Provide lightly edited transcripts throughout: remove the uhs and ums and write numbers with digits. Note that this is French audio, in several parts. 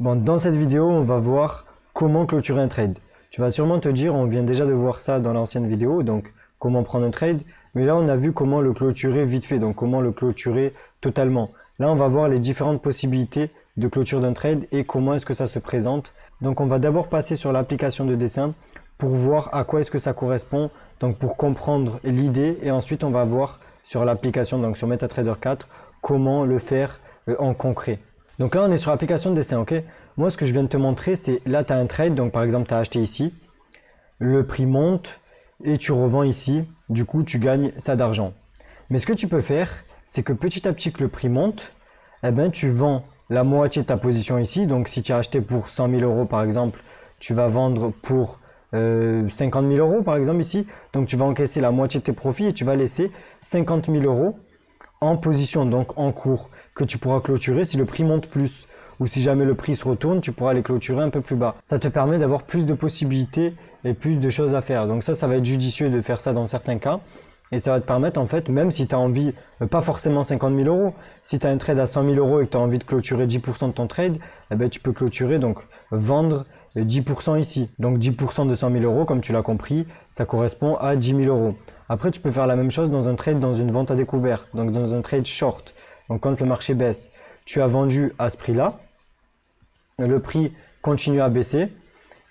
Bon, dans cette vidéo, on va voir comment clôturer un trade. Tu vas sûrement te dire, on vient déjà de voir ça dans l'ancienne vidéo, donc comment prendre un trade. Mais là, on a vu comment le clôturer vite fait, donc comment le clôturer totalement. Là, on va voir les différentes possibilités de clôture d'un trade et comment est-ce que ça se présente. Donc, on va d'abord passer sur l'application de dessin pour voir à quoi est-ce que ça correspond, donc pour comprendre l'idée. Et ensuite, on va voir sur l'application, donc sur MetaTrader 4, comment le faire en concret. Donc là, on est sur l'application de dessin, ok? Moi, ce que je viens de te montrer, c'est là, tu as un trade. Donc, par exemple, tu as acheté ici. Le prix monte et tu revends ici. Du coup, tu gagnes ça d'argent. Mais ce que tu peux faire, c'est que petit à petit que le prix monte, eh ben, tu vends la moitié de ta position ici. Donc, si tu as acheté pour 100 000 euros, par exemple, tu vas vendre pour 50 000 euros, par exemple, ici. Donc, tu vas encaisser la moitié de tes profits et tu vas laisser 50 000 euros en position, donc en cours, que tu pourras clôturer si le prix monte plus. Ou si jamais le prix se retourne, tu pourras les clôturer un peu plus bas. Ça te permet d'avoir plus de possibilités et plus de choses à faire. Donc ça va être judicieux de faire ça dans certains cas. Et ça va te permettre, en fait, même si tu as envie, pas forcément 50 000 euros, si tu as un trade à 100 000 euros et que tu as envie de clôturer 10% de ton trade, eh ben, tu peux clôturer, donc vendre 10% ici. Donc 10% de 100 000 euros, comme tu l'as compris, ça correspond à 10 000 euros. Après, tu peux faire la même chose dans un trade, dans une vente à découvert, donc dans un trade short. Donc quand le marché baisse, tu as vendu à ce prix-là, le prix continue à baisser,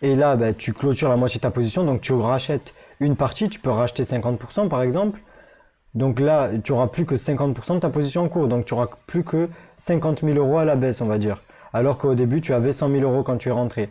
et là, ben, tu clôtures la moitié de ta position, donc tu rachètes une partie, tu peux racheter 50% par exemple. Donc là, tu n'auras plus que 50% de ta position en cours, donc tu n'auras plus que 50 000 euros à la baisse, on va dire. Alors qu'au début, tu avais 100 000 euros quand tu es rentré.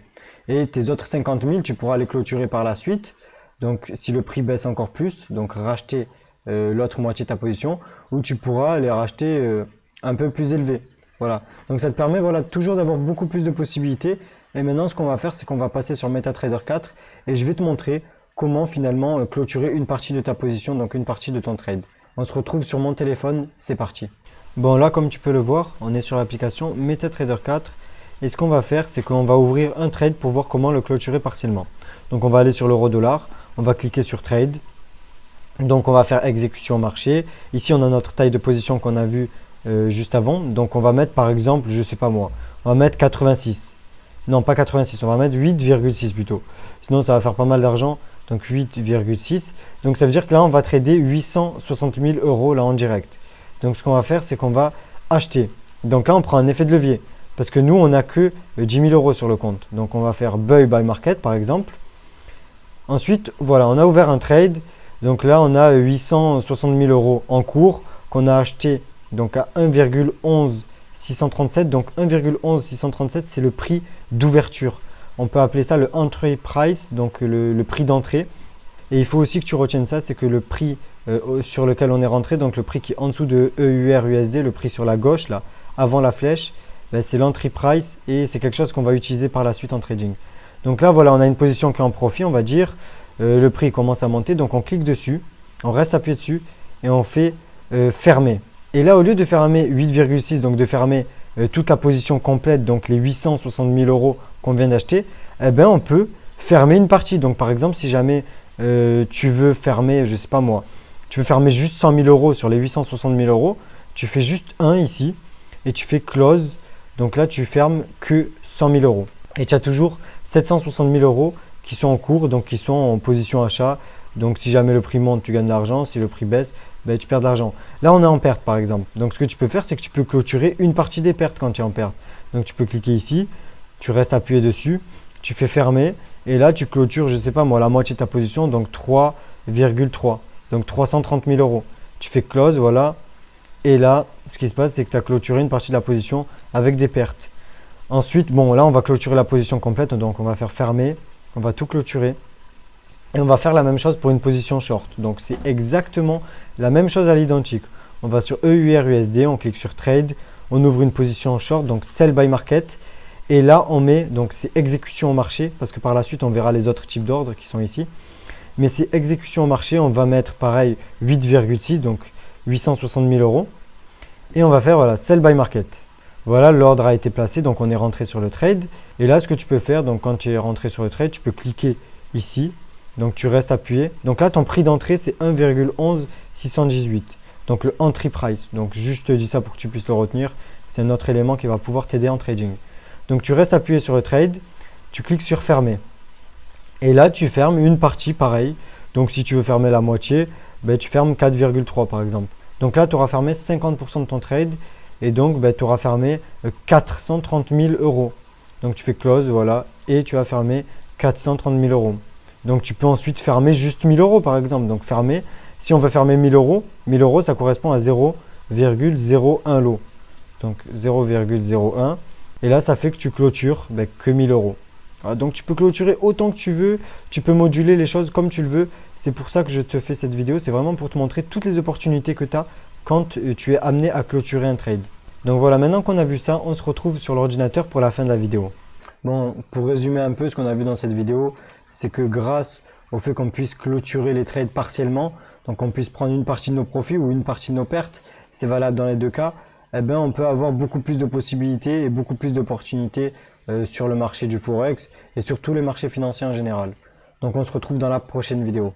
Et tes autres 50 000, tu pourras les clôturer par la suite. Donc si le prix baisse encore plus, donc racheter l'autre moitié de ta position, ou tu pourras les racheter un peu plus élevés. Voilà. Donc ça te permet toujours d'avoir beaucoup plus de possibilités. Et maintenant, ce qu'on va faire, c'est qu'on va passer sur MetaTrader 4 et je vais te montrer comment finalement clôturer une partie de ta position, donc une partie de ton trade. On se retrouve sur mon téléphone, c'est parti. Bon, là, comme tu peux le voir, on est sur l'application MetaTrader 4 et ce qu'on va faire, c'est qu'on va ouvrir un trade pour voir comment le clôturer partiellement. Donc, on va aller sur l'euro-dollar, on va cliquer sur Trade. Donc, on va faire exécution au marché. Ici, on a notre taille de position qu'on a vu juste avant. Donc, on va mettre par exemple, je sais pas moi, on va mettre 86. Non, pas 86, on va mettre 8,6 plutôt. Sinon, ça va faire pas mal d'argent. Donc 8,6. Donc ça veut dire que là, on va trader 860 000 euros là en direct. Donc ce qu'on va faire, c'est qu'on va acheter. Donc là, on prend un effet de levier. Parce que nous, on n'a que 10 000 euros sur le compte. Donc on va faire Buy by Market par exemple. Ensuite, voilà, on a ouvert un trade. Donc là, on a 860 000 euros en cours qu'on a acheté donc à 1,11 637. Donc 1,11 637, c'est le prix d'ouverture. On peut appeler ça le entry price, donc le prix d'entrée. Et il faut aussi que tu retiennes ça, c'est que le prix sur lequel on est rentré, donc le prix qui est en dessous de EUR/USD, le prix sur la gauche, là, avant la flèche, ben, c'est l'entry price et c'est quelque chose qu'on va utiliser par la suite en trading. Donc là, voilà, on a une position qui est en profit, on va dire. Le prix commence à monter, donc on clique dessus, on reste appuyé dessus et on fait fermer. Et là, au lieu de fermer 8,6, donc de fermer toute la position complète, donc les 860 000 euros qu'on vient d'acheter, eh ben, on peut fermer une partie. Donc par exemple, si jamais tu veux fermer, je sais pas moi, tu veux fermer juste 100 000 euros sur les 860 000 euros, tu fais juste 1 ici et tu fais close. Donc là, tu fermes que 100 000 euros. Et tu as toujours 760 000 euros qui sont en cours, donc qui sont en position achat. Donc si jamais le prix monte, tu gagnes de l'argent. Si le prix baisse, ben, tu perds de l'argent. Là, on est en perte par exemple. Donc ce que tu peux faire, c'est que tu peux clôturer une partie des pertes quand tu es en perte. Donc tu peux cliquer ici, tu restes appuyé dessus, tu fais fermer et là tu clôtures, je ne sais pas moi, la moitié de ta position, donc 3,3, donc 330 000 euros. Tu fais close, voilà. Et là, ce qui se passe, c'est que tu as clôturé une partie de la position avec des pertes. Ensuite, bon, là, on va clôturer la position complète, donc on va faire fermer, on va tout clôturer. Et on va faire la même chose pour une position short. Donc, c'est exactement la même chose à l'identique. On va sur EUR/USD, on clique sur Trade, on ouvre une position short, donc Sell by Market. Et là, on met, donc c'est exécution au marché, parce que par la suite, on verra les autres types d'ordres qui sont ici. Mais c'est exécution au marché, on va mettre pareil 8,6, donc 860 000 euros. Et on va faire voilà, Sell by Market. Voilà, l'ordre a été placé, donc on est rentré sur le trade. Et là, ce que tu peux faire, donc quand tu es rentré sur le trade, tu peux cliquer ici. Donc tu restes appuyé. Donc là, ton prix d'entrée, c'est 1,11 618. Donc le entry price. Donc juste je te dis ça pour que tu puisses le retenir. C'est un autre élément qui va pouvoir t'aider en trading. Donc tu restes appuyé sur le trade, tu cliques sur fermer. Et là, tu fermes une partie pareil. Donc si tu veux fermer la moitié, ben, tu fermes 4,3 par exemple. Donc là, tu auras fermé 50% de ton trade et donc ben, tu auras fermé 430 000 euros. Donc tu fais close, voilà, et tu as fermé 430 000 euros. Donc tu peux ensuite fermer juste 1000 euros par exemple. Donc fermer, si on veut fermer 1000 euros ça correspond à 0,01 lot. Donc 0,01. Et là, ça fait que tu clôtures ben, que 1000 euros. Voilà, donc tu peux clôturer autant que tu veux, tu peux moduler les choses comme tu le veux. C'est pour ça que je te fais cette vidéo, c'est vraiment pour te montrer toutes les opportunités que tu as quand tu es amené à clôturer un trade. Donc voilà, maintenant qu'on a vu ça, on se retrouve sur l'ordinateur pour la fin de la vidéo. Bon, pour résumer un peu ce qu'on a vu dans cette vidéo, c'est que grâce au fait qu'on puisse clôturer les trades partiellement, donc on puisse prendre une partie de nos profits ou une partie de nos pertes, c'est valable dans les deux cas, eh bien on peut avoir beaucoup plus de possibilités et beaucoup plus d'opportunités sur le marché du Forex et sur tous les marchés financiers en général. Donc on se retrouve dans la prochaine vidéo.